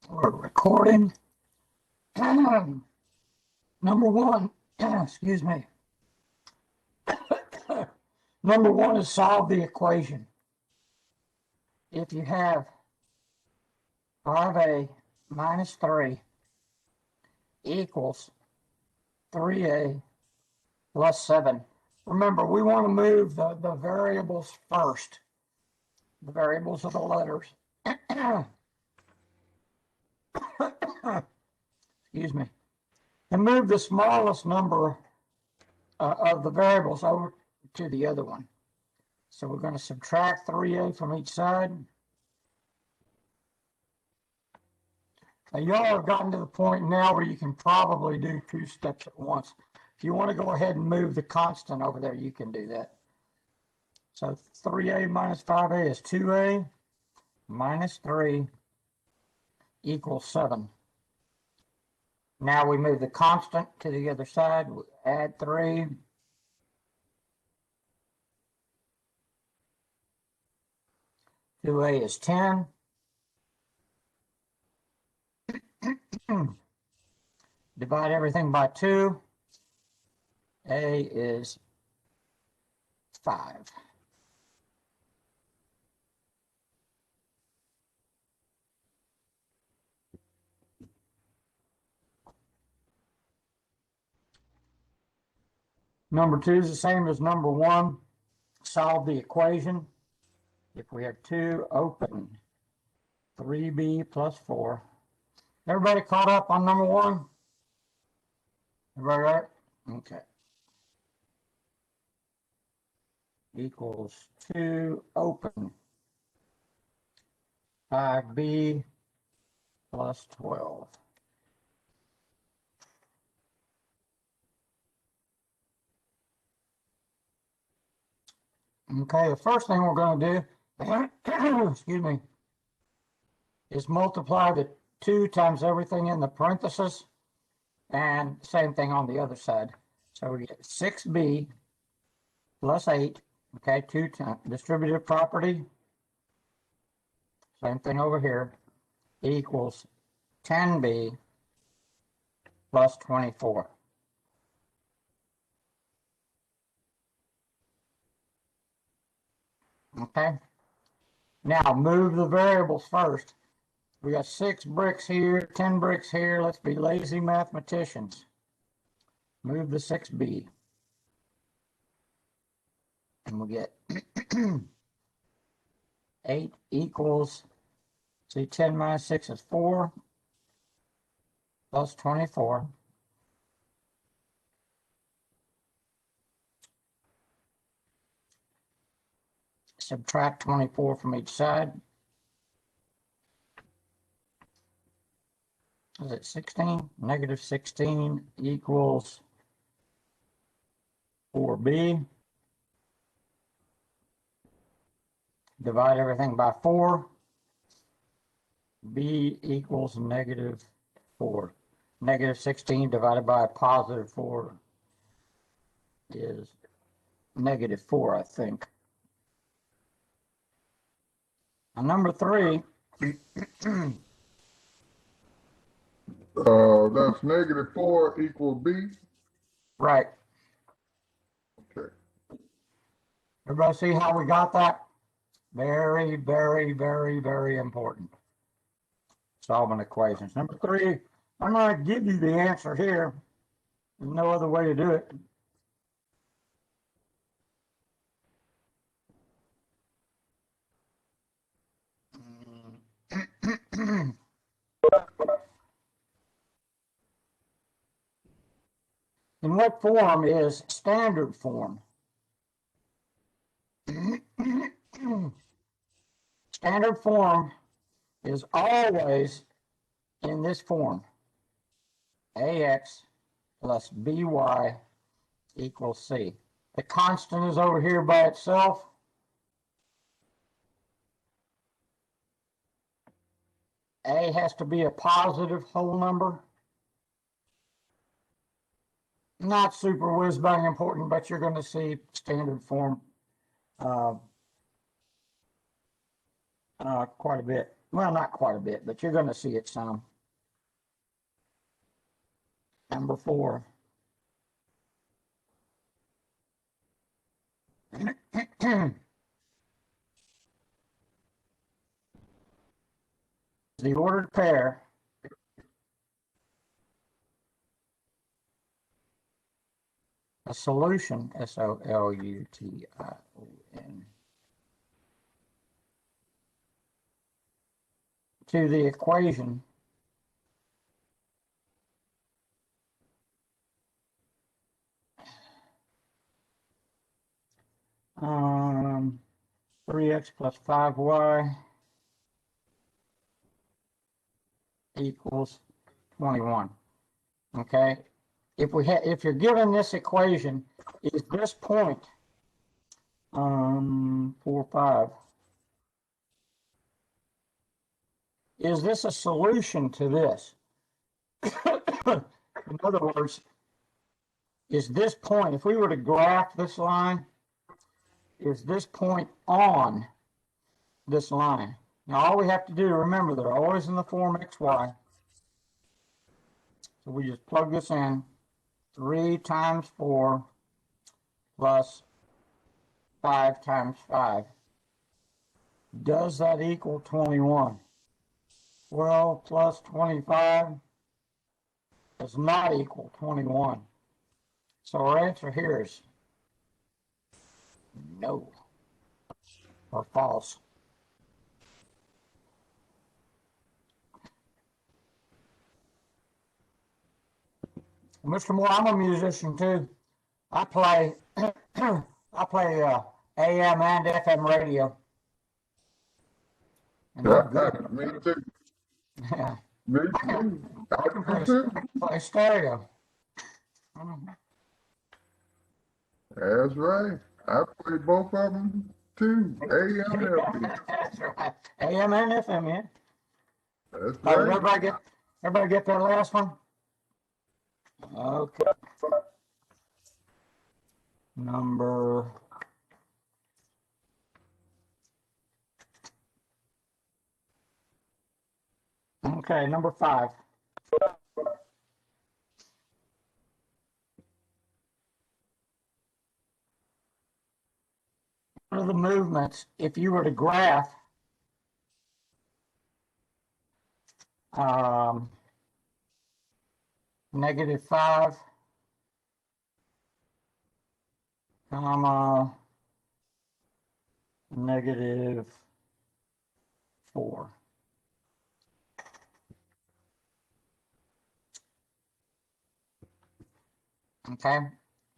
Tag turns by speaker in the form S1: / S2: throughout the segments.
S1: We're recording. Number one, excuse me. Number one is solve the equation. If you have 5a minus 3 equals 3a plus 7. Remember, we want to move the variables first. The variables are the letters. Excuse me. And move the smallest number of the variables over to the other one. So we're going to subtract 3a from each side. Now, y'all have gotten to the point now where you can probably do 2 steps at once. If you want to go ahead and move the constant over there, you can do that. So 3a minus 5a is 2a minus 3 equals 7. Now we move the constant to the other side. We add 3. Two a is 10. Divide everything by 2. A is 5. Number 2 is the same as number 1. Solve the equation. If we have 2 open, 3b plus 4. Everybody caught up on number 1? Everybody right? Okay. Equals 2 open, 5b plus 12. Okay, the first thing we're going to do, excuse me, is multiply the 2 times everything in the parentheses, and same thing on the other side. So we get 6b plus 8, okay, 2 times distributive property, same thing over here, equals 10b plus 24. Okay, now move the variables first. We got 6 bricks here, 10 bricks here. Let's be lazy mathematicians. Move the 6b. And we'll get 8 equals, see, 10 minus 6 is 4, plus 24. Subtract 24 from each side. Is it 16? Negative 16 equals 4b. Divide everything by 4. B equals negative 4. Negative 16 divided by a positive 4 is negative 4, I think. And number 3.
S2: That's negative 4 equals B.
S1: Right.
S2: Okay.
S1: Everybody see how we got that? Very, very, very, very important. Solving equations. Number 3, I'm going to give you the answer here. There's no other way to do it. And what form is standard form? Standard form is always in this form. AX plus BY equals C. The constant is over here by itself. A has to be a positive whole number. Not super whiz bang important, but you're going to see standard form quite a bit. Well, not quite a bit, but you're going to see it some. Number 4. The ordered pair a solution, S-O-L-U-T-I-O-N, to the equation um, 3x plus 5y equals 21. Okay, if you're given this equation, is this point 4, 5? Is this a solution to this? In other words, is this point, if we were to graph this line, is this point on this line? Now, all we have to do, remember, they're always in the form xy. So we just plug this in. 3 times 4 plus 5 times 5. Does that equal 21? Well, plus 25 does not equal 21. So our answer here is no, or false. Mr. Moore, I'm a musician too. I play AM and FM radio. And I'm good.
S2: Me too.
S1: Yeah.
S2: Me too. I do too.
S1: Play stereo.
S2: That's right. I play both of them too. AM and FM.
S1: That's right. AM and FM, yeah.
S2: That's
S1: All
S2: right.
S1: right, everybody get that last one? Okay. Number number 5. One of the movements, if you were to graph -5, comma, -4. Okay,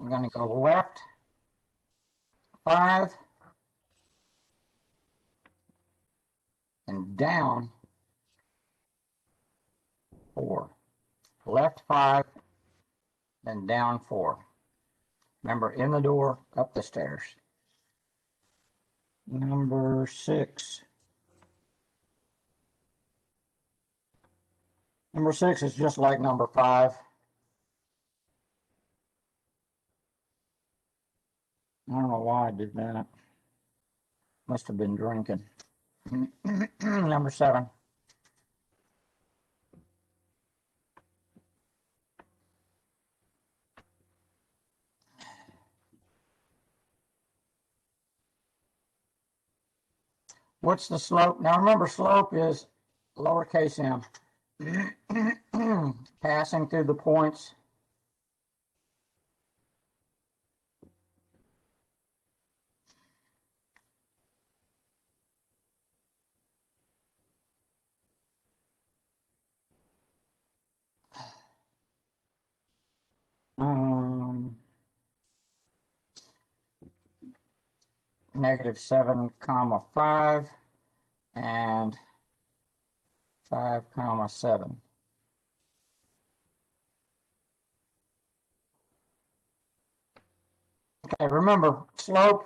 S1: I'm going to go left 5 and down 4. Left 5 and down 4. Remember, in the door, up the stairs. Number 6. Number 6 is just like number 5. I don't know why I did that. Must have been drinking. Number 7. What's the slope? Now remember, slope is lowercase m. Passing through the points. -7, 5 and 5, 7. Okay, remember, slope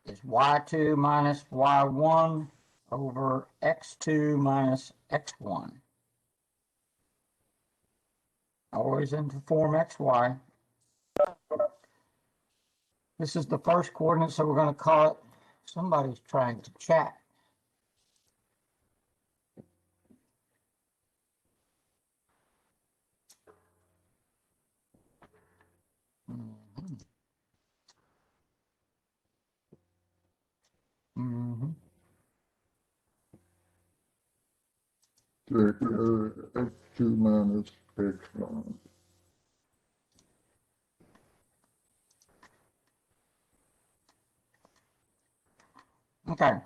S1: is y2 minus y1 over x2 minus x1. Always in the form xy. This is the first coordinate, so we're going to call it, somebody's trying to chat.
S2: X2 minus X1.
S1: Okay.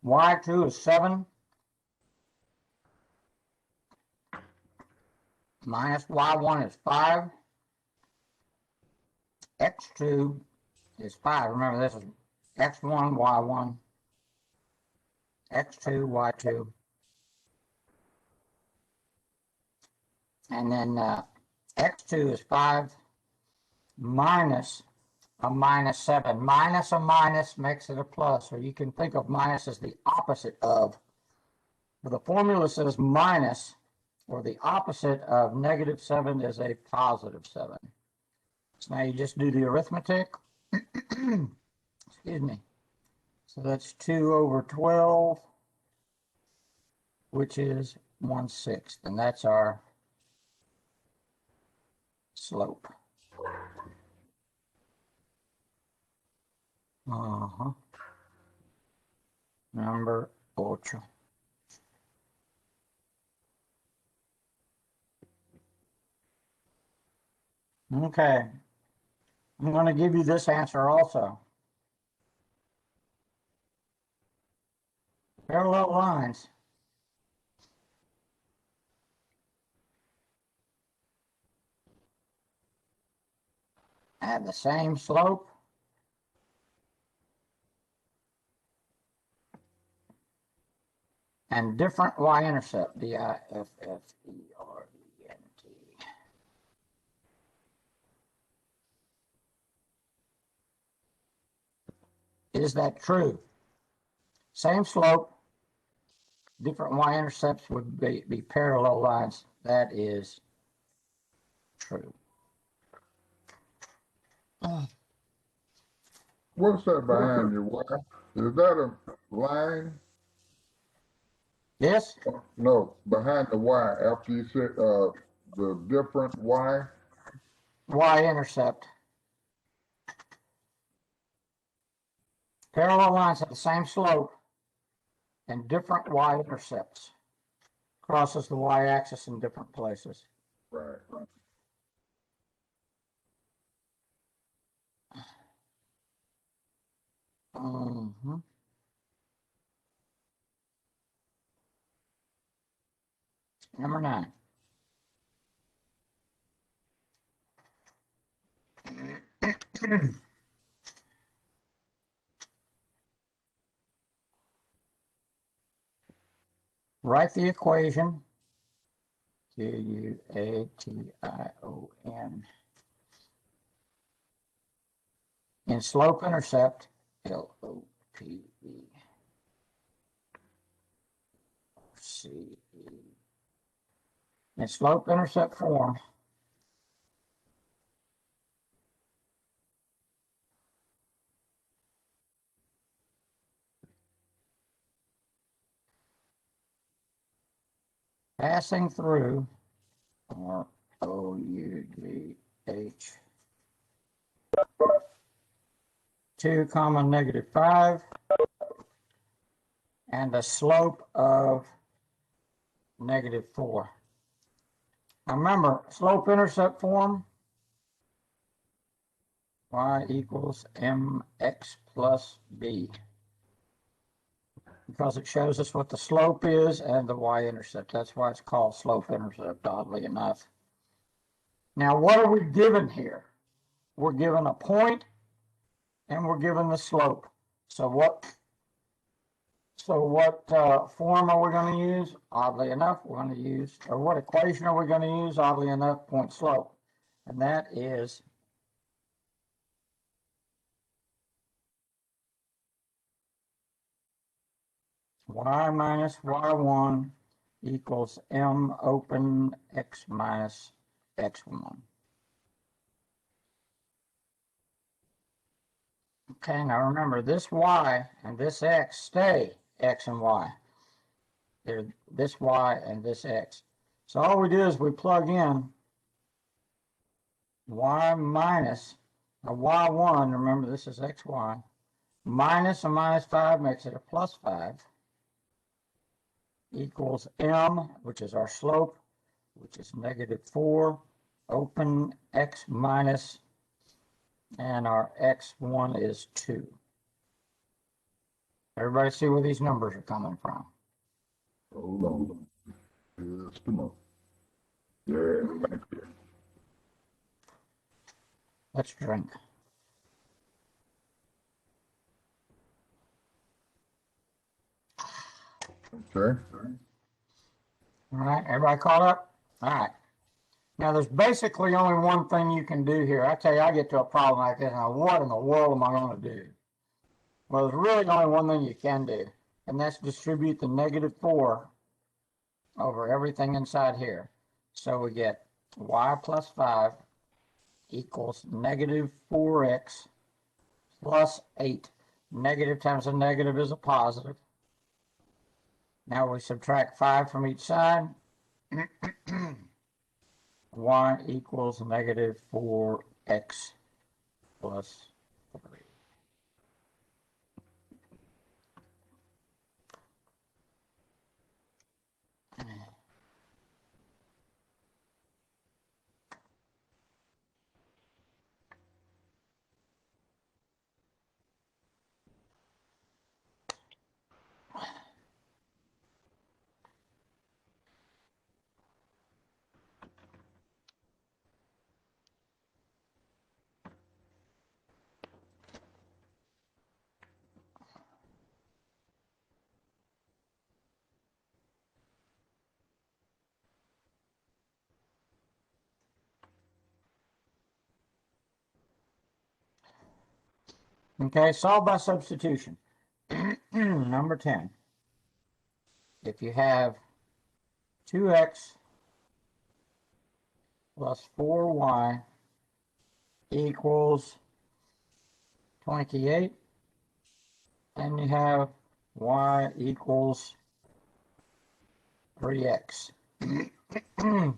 S1: Y2 is 7 minus Y1 is 5. X2 is 5. Remember, this is X1, Y1, X2, Y2. And then X2 is 5 minus a minus 7. Minus a minus makes it a plus, or you can think of minus as the opposite of. But the formula says minus, or the opposite of negative 7 is a positive 7. So now you just do the arithmetic. Excuse me. So that's 2 over 12, which is 1/6. And that's our slope. Number 8. Okay. I'm going to give you this answer also. Parallel lines. Have the same slope. And different y-intercept. D-I-F-F-E-R-E-N-T. Is that true? Same slope, different y-intercepts would be parallel lines. That is true.
S2: What's that behind your Y? Is that a line?
S1: Yes?
S2: No, behind the Y after you said the different Y.
S1: Y-intercept. Parallel lines have the same slope and different y-intercepts. Crosses the y-axis in different places.
S2: Right.
S1: Number 9. Write the equation. Q-U-A-T-I-O-N. In slope-intercept, L-O-P-E-C-E. In slope-intercept form, passing through, or O-U-G-H, 2 comma negative 5, and a slope of negative 4. Now remember, slope-intercept form, y equals mx plus b, because it shows us what the slope is and the y-intercept. That's why it's called slope-intercept, oddly enough. Now, what are we given here? We're given a point and we're given the slope. So what form are we going to use? Oddly enough, we're going to use, or what equation are we going to use? Oddly enough, point slope. And that is y minus y1 equals m open x minus x1. Okay, now remember, this y and this x stay x and y. They're this y and this x. So all we do is we plug in y minus a y1, remember this is xy, minus a minus 5 makes it a plus 5. equals m, which is our slope, which is -4, open x minus, and our x1 is 2. Everybody see where these numbers are coming from?
S2: Hold on. Just a moment. Yeah, thank you.
S1: Let's drink.
S2: Okay.
S1: All right, everybody caught up? All right. Now, there's basically only one thing you can do here. I tell you, I get to a problem like this, and what in the world am I going to do? Well, there's really only one thing you can do, and that's distribute the -4 over everything inside here. So we get y plus 5 equals -4x plus 8. Negative times a negative is a positive. Now we subtract 5 from each side. Y equals -4x plus 3. Okay, solve by substitution. Number 10. If you have 2x plus 4y equals 28, and you have y equals 3x. Now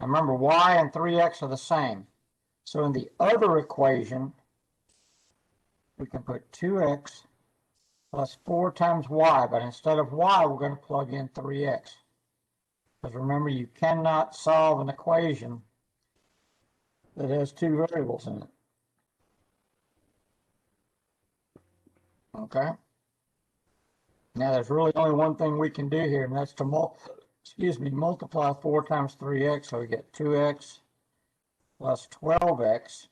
S1: remember, y and 3x are the same. So in the other equation, we can put 2x plus 4 times y, but instead of y, we're going to plug in 3x. Because remember, you cannot solve an equation that has 2 variables in it. Okay? Now there's really only one thing we can do here, and that's to multiply 4 times 3x, so we get 2x plus 12x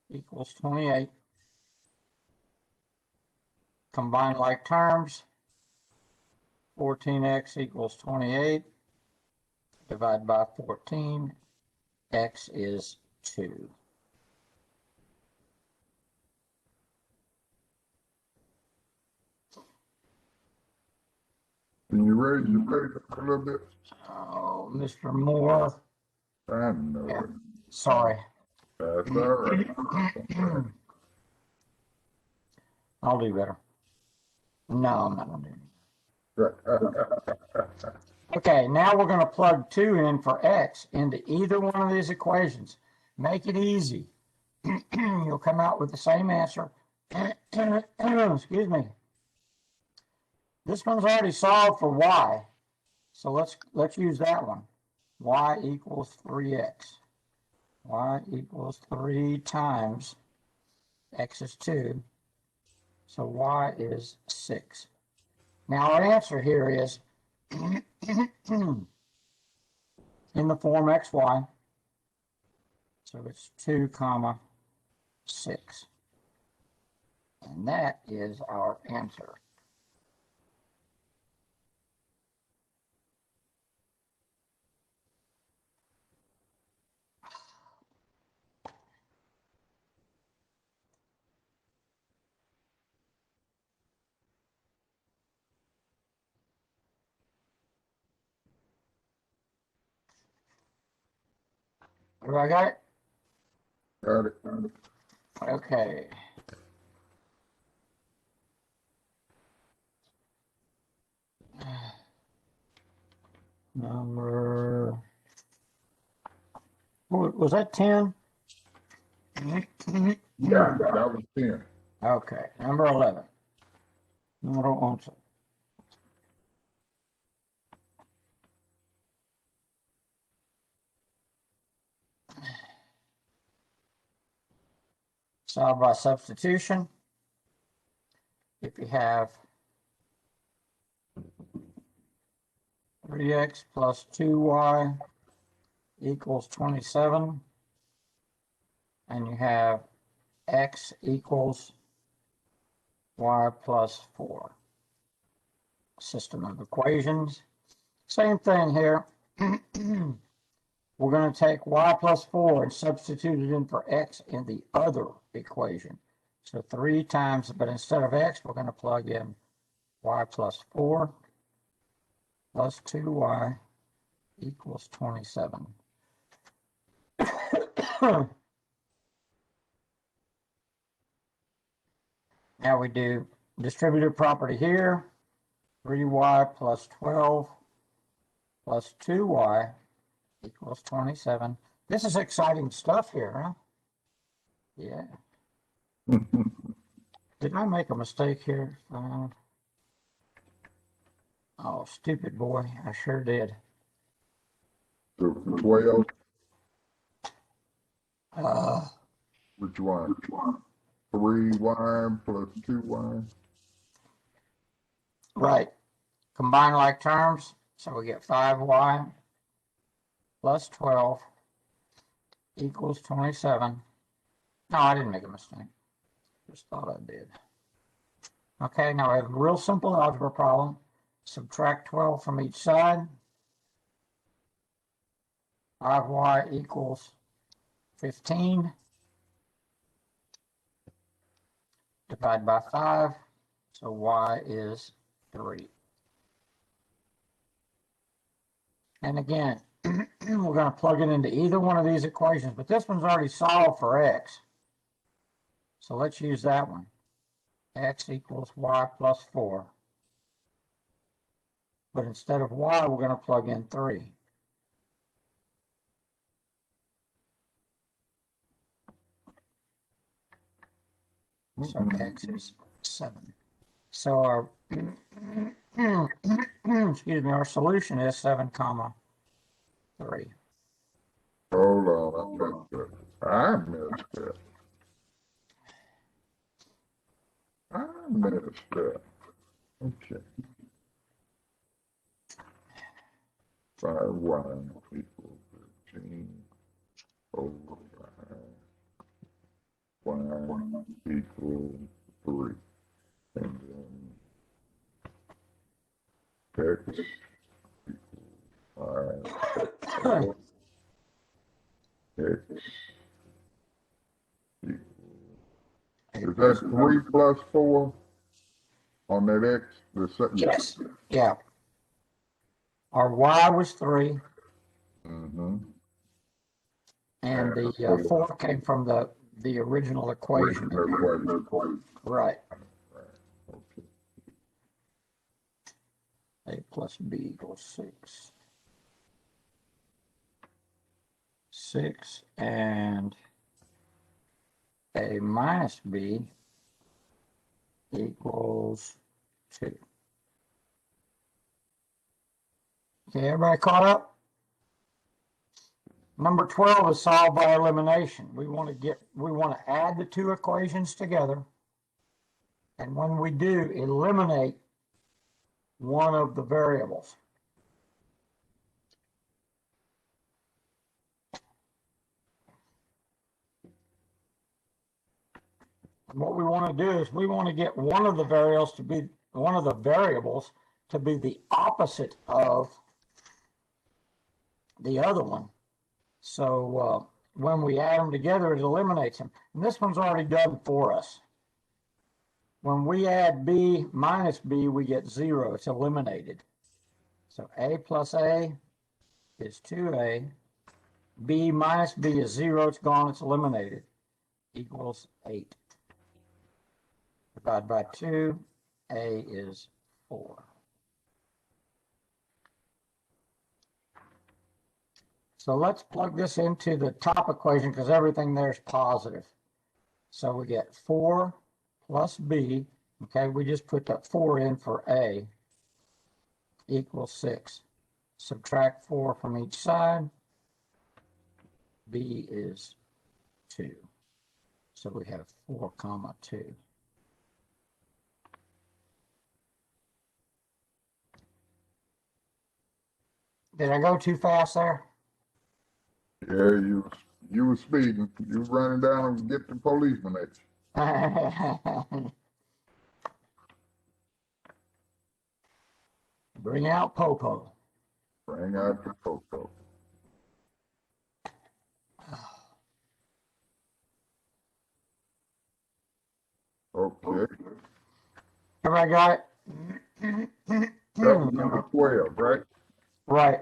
S1: equals 28. Combine like terms, 14x equals 28, divide by 14, x is 2.
S2: Can you raise your paper a little bit?
S1: Oh, Mr. Moore.
S2: I know
S1: Yeah.
S2: it.
S1: Sorry.
S2: That's all right.
S1: I'll do better. No, I'm not going to do it. Okay, now we're going to plug 2 in for x into either one of these equations. Make it easy. You'll come out with the same answer. Excuse me. This one's already solved for y. So let's use that one. Y equals 3x. Y equals 3 times x is 2. So y is 6. Now our answer here is in the form xy. So it's 2 comma 6. And that is our answer. Everybody got it?
S2: Got it.
S1: Okay. Number, was that 10?
S2: Yeah, that was 10.
S1: Okay, number 11. No, I don't want to. Solve by substitution. If you have 3x plus 2y equals 27, and you have x equals y plus 4. System of equations. Same thing here. We're going to take y plus 4 and substitute it in for x in the other equation. So 3 times, but instead of x, we're going to plug in y plus 4 plus 2y equals 27. Now we do distributive property here. 3y plus 12 plus 2y equals 27. This is exciting stuff here, huh? Yeah. Did I make a mistake here? Oh, stupid boy. I sure did.
S2: So 12,
S1: Uh,
S2: which one? 3y plus 2y.
S1: right. Combine like terms. So we get 5y plus 12 equals 27. No, I didn't make a mistake. Just thought I did. Okay, now I have a real simple algebra problem. Subtract 12 from each side. 5y equals 15. Divide by 5. So y is 3. And again, we're going to plug it into either one of these equations, but this one's already solved for x. So let's use that one. X equals y plus 4. But instead of y, we're going to plug in 3. So x is 7. So our excuse me, our solution is 7 comma 3.
S2: Hold on, I missed that. I missed that. Okay. 5y equals 15 over 5. Y equals 3. And then x equals 5. X equals. Is that 3 plus 4 on that x?
S1: Yes. Yeah. Our y was 3.
S2: Mm-hmm.
S1: And the 4 came from the original equation. Right.
S2: Okay.
S1: A plus b equals 6. 6 and a minus b equals 2. Okay, everybody caught up? Number 12 is solved by elimination. We want to add the two equations together. And when we do, eliminate one of the variables. And what we want to do is we want to get one of the variables to be the opposite of the other one. So when we add them together, it eliminates them. And this one's already done for us. When we add b minus b, we get 0. It's eliminated. So a plus a is 2a. B minus b is 0. It's gone. It's eliminated. Equals 8. Divide by 2. A is 4. So let's plug this into the top equation because everything there is positive. So we get 4 plus b Okay, we just put that 4 in for A equals 6. Subtract 4 from each side. B is 2. So we have 4 comma 2. Did I go too fast there?
S2: Yeah, you was speeding. You was running down and get the policeman at you.
S1: Bring out Popo.
S2: Bring out the photo. Okay.
S1: Everybody got it?
S2: That was number 12, right?
S1: Right.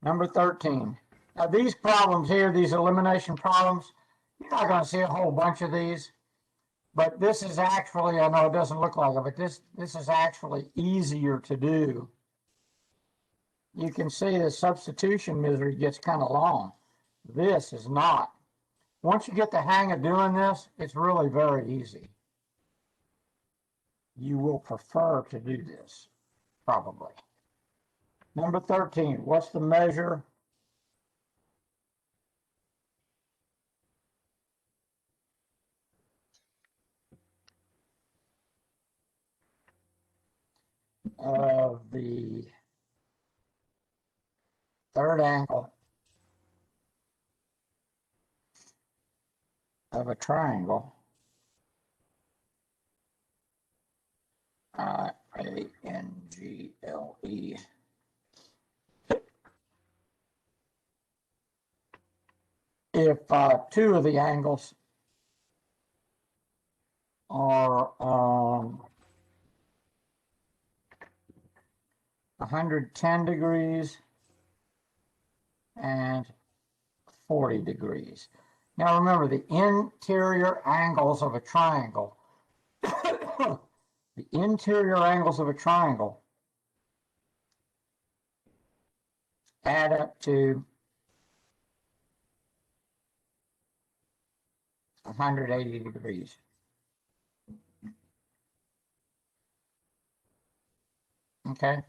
S1: Number 13. Now these problems here, these elimination problems, you're not going to see a whole bunch of these, but this is actually, I know it doesn't look like it, but this is actually easier to do. You can see the substitution misery gets kind of long. This is not. Once you get the hang of doing this, it's really very easy. You will prefer to do this, probably. Number 13, what's the measure of the third angle of a triangle? Angle. If two of the angles are 110 degrees and 40 degrees. Now remember, the interior angles of a triangle, the interior angles of a triangle add up to 180 degrees. Okay,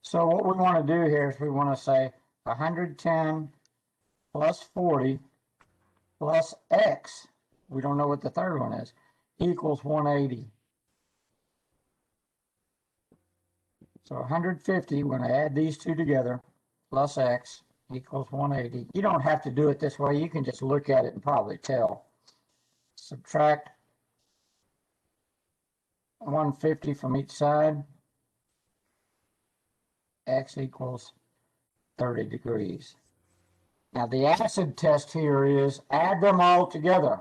S1: so what we want to do here is we want to say 110 plus 40 plus x, we don't know what the third one is, equals 180. So 150, when I add these two together, plus x equals 180. You don't have to do it this way. You can just look at it and probably tell. Subtract 150 from each side. X equals 30 degrees. Now the acid test here is add them all together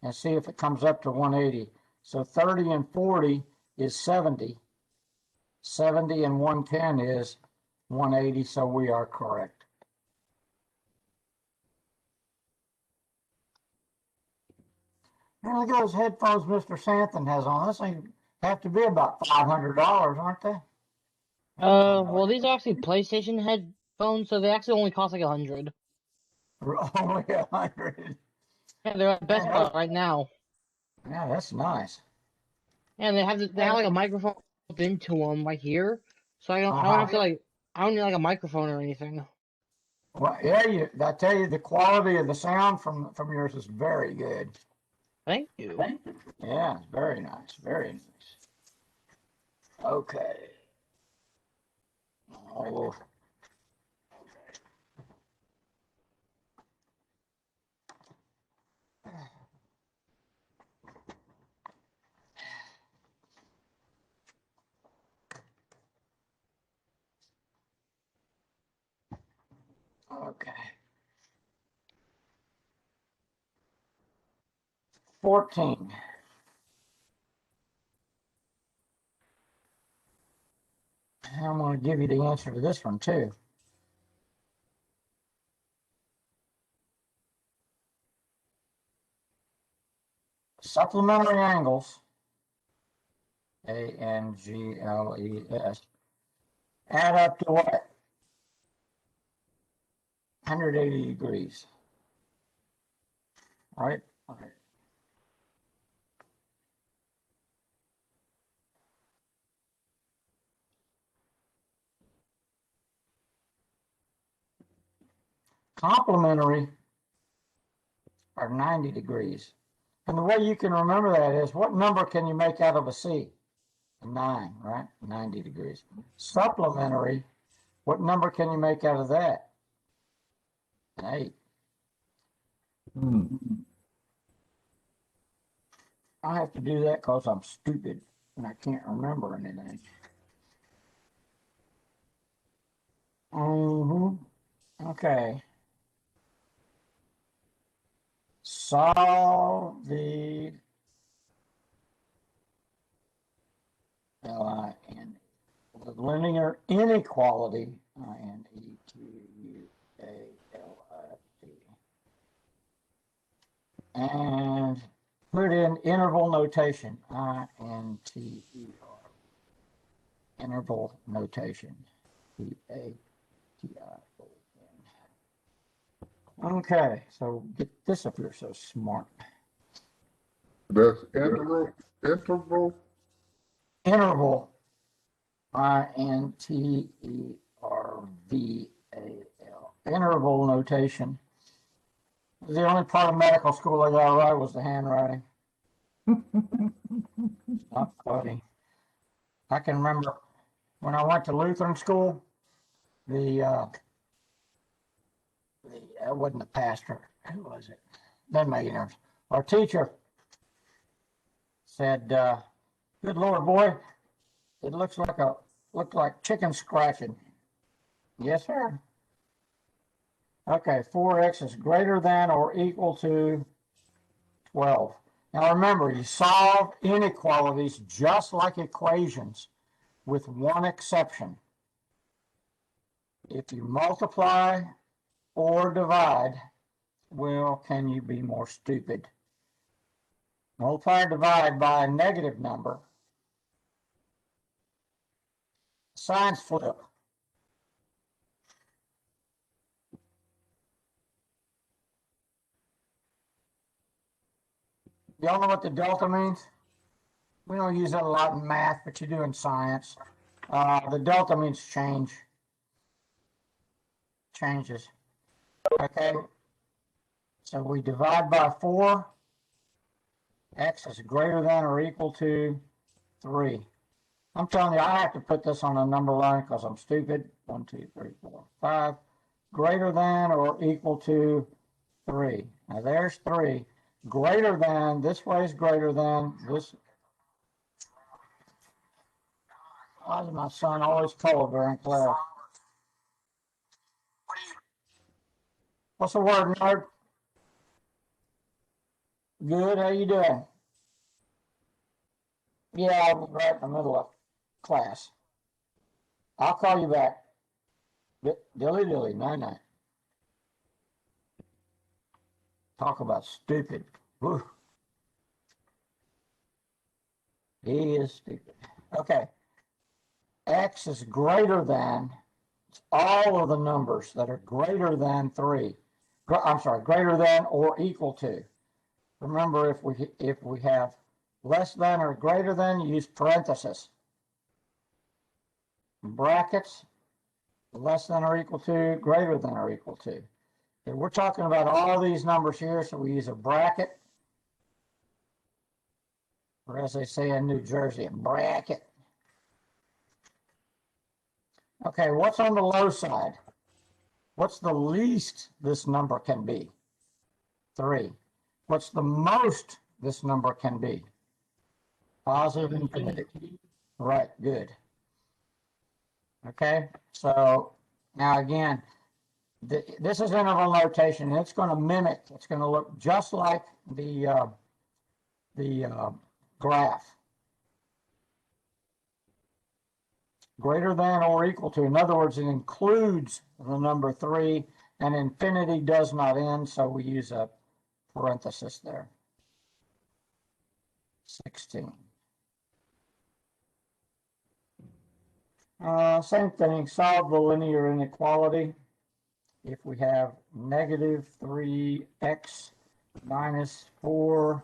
S1: and see if it comes up to 180. So 30 and 40 is 70. 70 and 110 is 180, so we are correct. Now look at those headphones Mr. Santhan has on. This thing have to be about $500, aren't they?
S3: Well, these are actually PlayStation headphones, so they actually only cost like 100.
S1: Only 100.
S3: Yeah, they're at Best Buy right now.
S1: Yeah, that's nice.
S3: And they have like a microphone built into them right here, so I don't have to I don't need like a microphone or anything.
S1: Well, yeah, I tell you, the quality of the sound from yours is very good.
S3: Thank you.
S1: Yeah, it's very nice, very nice. Okay. Oh. Okay. 14. I'm going to give you the answer to this one too. Supplementary angles, ANGLES, add up to what? 180 degrees. All right? All right. complementary are 90 degrees. And the way you can remember that is, what number can you make out of a C? A 9, right? 90 degrees. Supplementary, what number can you make out of that? An 8. I have to do that because I'm stupid and I can't remember anything. Okay. Solve the LIN, the linear inequality, INEQUALITY, and put in interval notation, INTER, interval notation, PATION. Okay, so get this up here so smart.
S2: That's interval.
S1: Interval, INTERVAL, interval notation. The only part of medical school I got right was the handwriting. Not funny. I can remember when I went to Lutheran school, I wasn't the pastor. Who was it? Doesn't make any difference. Our teacher said, "Good Lord, boy, it looked like chicken scratching." Yes, sir. Okay, 4x is greater than or equal to 12. Now remember, you solve inequalities just like equations, with one exception. If you multiply or divide, well, can you be more stupid? Multiply or divide by a negative number. Signs flip. Y'all know what the delta means? We don't use that a lot in math, but you do in science. The delta means changes. Okay, so we divide by 4. X is greater than or equal to 3. I'm telling you, I have to put this on a number line because I'm stupid. 1, 2, 3, 4, 5. Greater than or equal to 3. Now there's 3. Greater than, this way is greater than, this. Why is my son always cold during class? What's the word, nerd? Good, how you doing? Yeah, I was right in the middle of class. I'll call you back. Dilly, night. Talk about stupid. Whew. He is stupid. Okay. X is greater than all of the numbers that are greater than 3. I'm sorry, greater than or equal to. Remember, if we have less than or greater than, use parentheses. Brackets, less than or equal to, greater than or equal to. Okay, we're talking about all these numbers here, so we use a bracket. Or as they say in New Jersey, a bracket. Okay, what's on the low side? What's the least this number can be? 3. What's the most this number can be? Positive infinity. Right, good. Okay, so now again, this is interval notation. And it's going to mimic, it's going to look just like the graph. Greater than or equal to. In other words, it includes the number 3, and infinity does not end, so we use a parenthesis there. 16. Same thing, solve the linear inequality. If we have negative 3x minus 4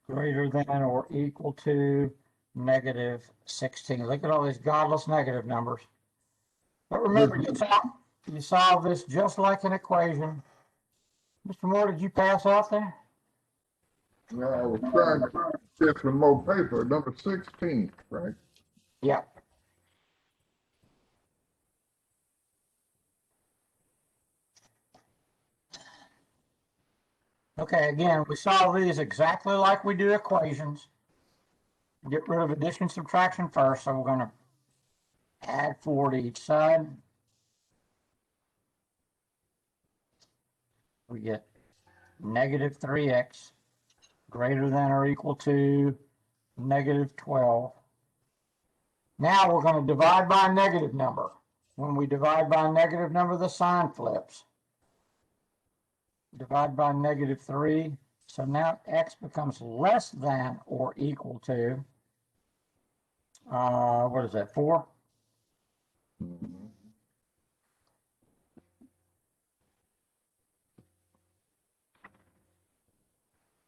S1: greater than or equal to negative 16. Look at all these godless negative numbers. But remember, you solve this just like an equation. Mr. Moore, did you pass out there?
S2: No, I was trying to get some more paper. Number 16, right?
S1: Yeah. Okay, again, we solve these exactly like we do equations. Get rid of addition, subtraction first, so we're going to add 4 to each side. We get negative 3x greater than or equal to negative 12. Now we're going to divide by a negative number. When we divide by a negative number, the sign flips. Divide by negative 3. So now x becomes less than or equal to, what is that, 4?
S2: Mhm.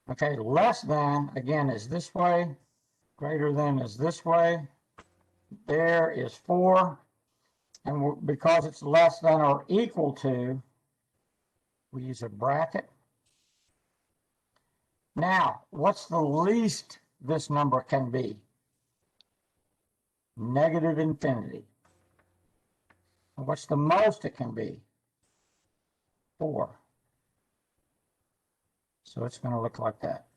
S1: Okay, less than, again, is this way. Greater than is this way. There is 4. And because it's less than or equal to, we use a bracket. Now, what's the least this number can be? Negative infinity. And what's the most it can be? 4. So it's going to look like that.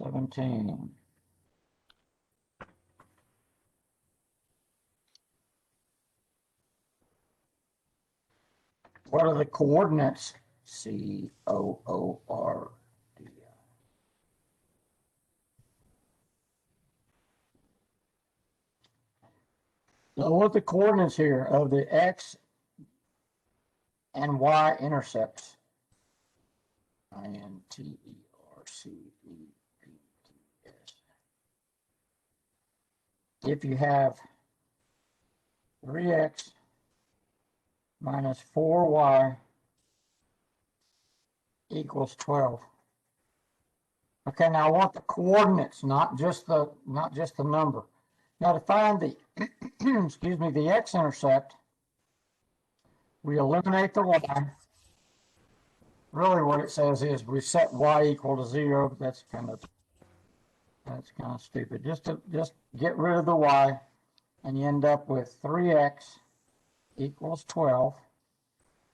S1: $17. What are the coordinates? COORD. So what are the coordinates here of the x and y intercepts? INTERCEPTS. If you have 3x minus 4y equals 12. Okay, now I want the coordinates, not just the number. Now to find the excuse me, the x-intercept, we eliminate the y. Really what it says is we set y equal to 0. That's kind of stupid. Just get rid of the y, and you end up with 3x equals 12,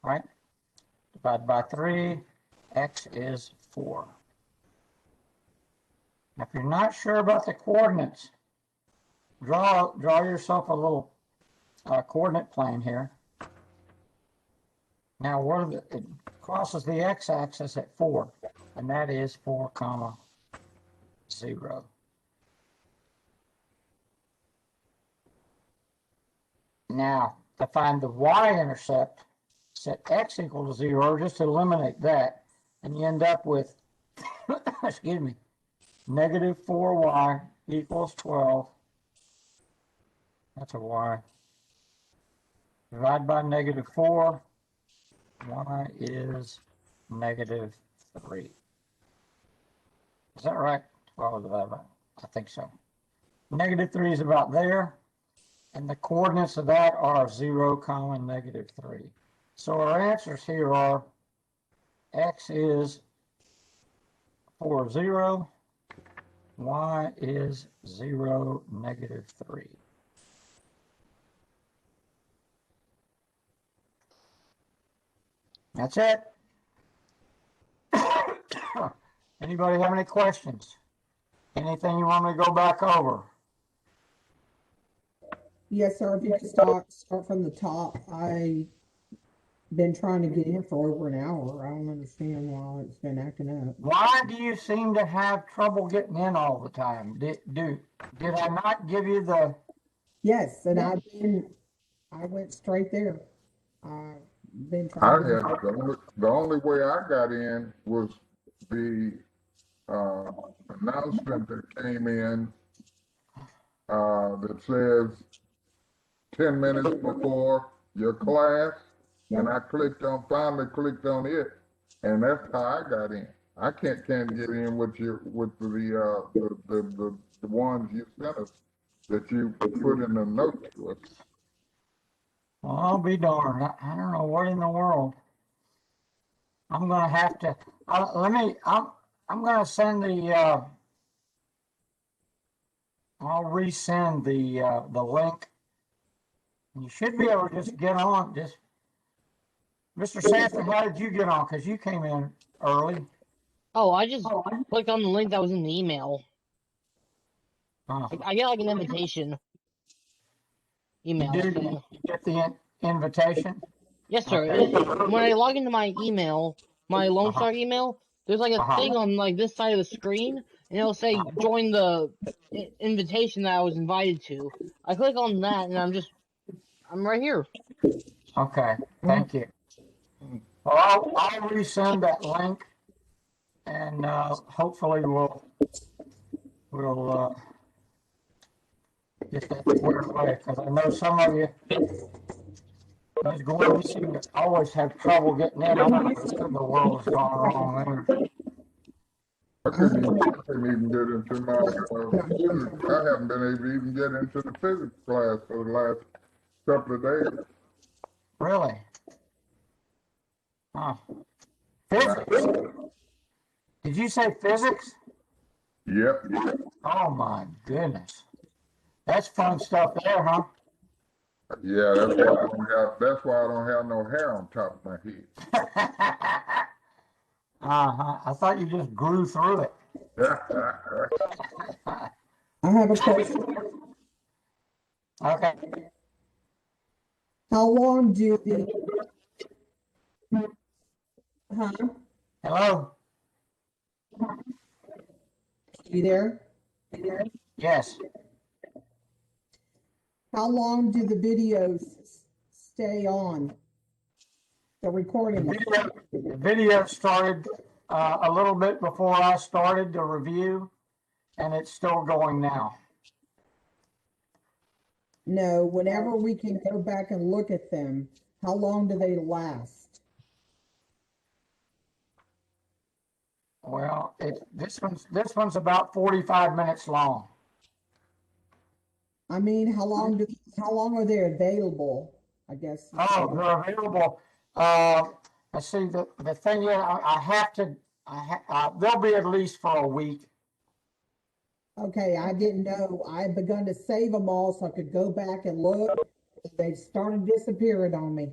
S1: right? Divide by 3, x is 4. Now, if you're not sure about the coordinates, draw yourself a little coordinate plane here. Now, it crosses the x-axis at 4, and that is 4, 0. Now, to find the y-intercept, set x equal to 0, just eliminate that, and you end up with, excuse me, negative 4y equals 12. That's a y. Divide by negative 4, y is negative 3. Is that right? 12 divided by, I think so. Negative 3 is about there, and the coordinates of that are 0, negative 3. So our answers here are x is 4, 0, y is 0, negative 3. That's it. Anybody have any questions? Anything you want me to go back over?
S4: Yes, sir. If you could start from the top. I've been trying to get in for over an hour. I don't understand why it's been acting up.
S1: Why do you seem to have trouble getting in all the time? Did I not give you the?
S4: Yes, and I went straight there. I've been
S2: I
S4: trying
S2: had,
S4: to.
S2: the only way I got in was the announcement that came in that says 10 minutes before your class, and I finally clicked on it, and that's how I got in. I can't get in with the ones you sent us that you put in the notes to us.
S1: Well, I'll be darned. I don't know what in the world. I'm gonna have to, I'm gonna send I'll resend the link. You should be able to just get on, Mr. Sanford, how did you get on? Cause you came in early.
S3: Oh, I just clicked on the link that was in the email.
S1: Oh,
S3: I get like an invitation email
S1: you
S3: thing.
S1: get the invitation?
S3: Yes, sir.
S1: Okay.
S3: When I log into my email, my Lone
S1: Uh-huh.
S3: Star email, there's like a
S1: Uh-huh.
S3: thing on like this side of the screen, and it'll say join the invitation that I was invited to. I click on that, and I'm right here.
S1: Okay, thank you. Well, I'll resend that link, and hopefully we'll get that squared away, because I know some of you, those Gwen, you seem to always have trouble getting in. I don't know what in the world is going wrong there.
S2: I couldn't even get into my physics. I haven't been able to even get into the physics class for the last couple of days.
S1: Really? Huh.
S2: And
S1: Physics? Did you say physics?
S2: Yep.
S1: Oh my goodness. That's fun stuff there, huh?
S2: Yeah, that's why I don't have no hair on top of my head.
S1: Uh-huh. I thought you just grew through it.
S4: I have a question.
S1: Okay.
S4: How long do the, huh?
S1: Hello?
S4: You there?
S1: Yes.
S4: How long do the videos stay on? The recording?
S1: The video started a little bit before I started the review, and it's still going now.
S4: No, whenever we can go back and look at them, how long do they last?
S1: Well, this one's about 45 minutes long.
S4: I mean, how long are they available? I guess.
S1: Oh, they're available. Let's see, the thing is, I have to, they'll be at least for a week.
S4: Okay, I didn't know. I had begun to save them all so I could go back and look. They started disappearing on me.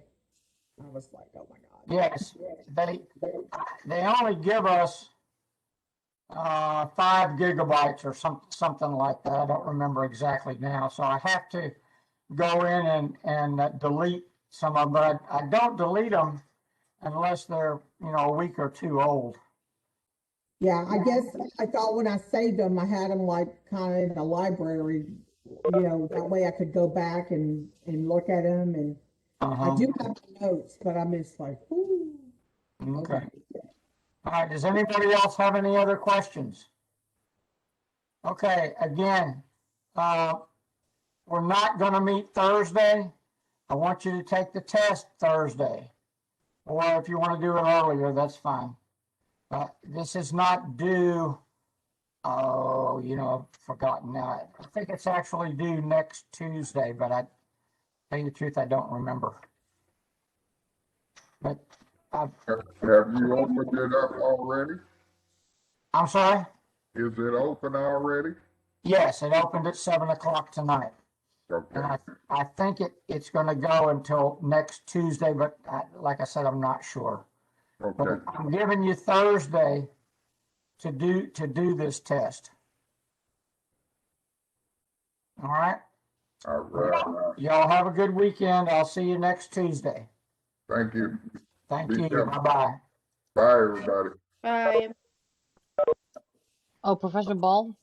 S4: I was like, oh my God.
S1: Yes, they only give us 5 gigabytes or something like that. I don't remember exactly now. So I have to go in and delete some of them, but I don't delete them unless they're, a week or two old.
S4: Yeah, I guess I thought when I saved them, I had them like kind of in a library, that way I could go back and look at them. And I do have the notes, but I'm just like, ooh.
S1: Okay. All right, does anybody else have any other questions? Okay, again, we're not going to meet Thursday. I want you to take the test Thursday. Or if you want to do it earlier, that's fine. This is not due, I've forgotten now. I think it's actually due next Tuesday, but I tell you the truth, I don't remember. But
S2: Have you opened it up already?
S1: I'm sorry?
S2: Is it open already?
S1: Yes, it opened at 7 o'clock tonight.
S2: Okay.
S1: And I think it's going to go until next Tuesday, but like I said, I'm not sure.
S2: Okay.
S1: But I'm giving you Thursday to do this test. All right?
S2: All right.
S1: Y'all have a good weekend. I'll see you next Tuesday.
S2: Thank you.
S1: Thank
S2: Be
S1: you.
S2: careful.
S1: Bye-bye.
S2: Bye, everybody.
S5: Bye.
S3: Oh, Professor Ball?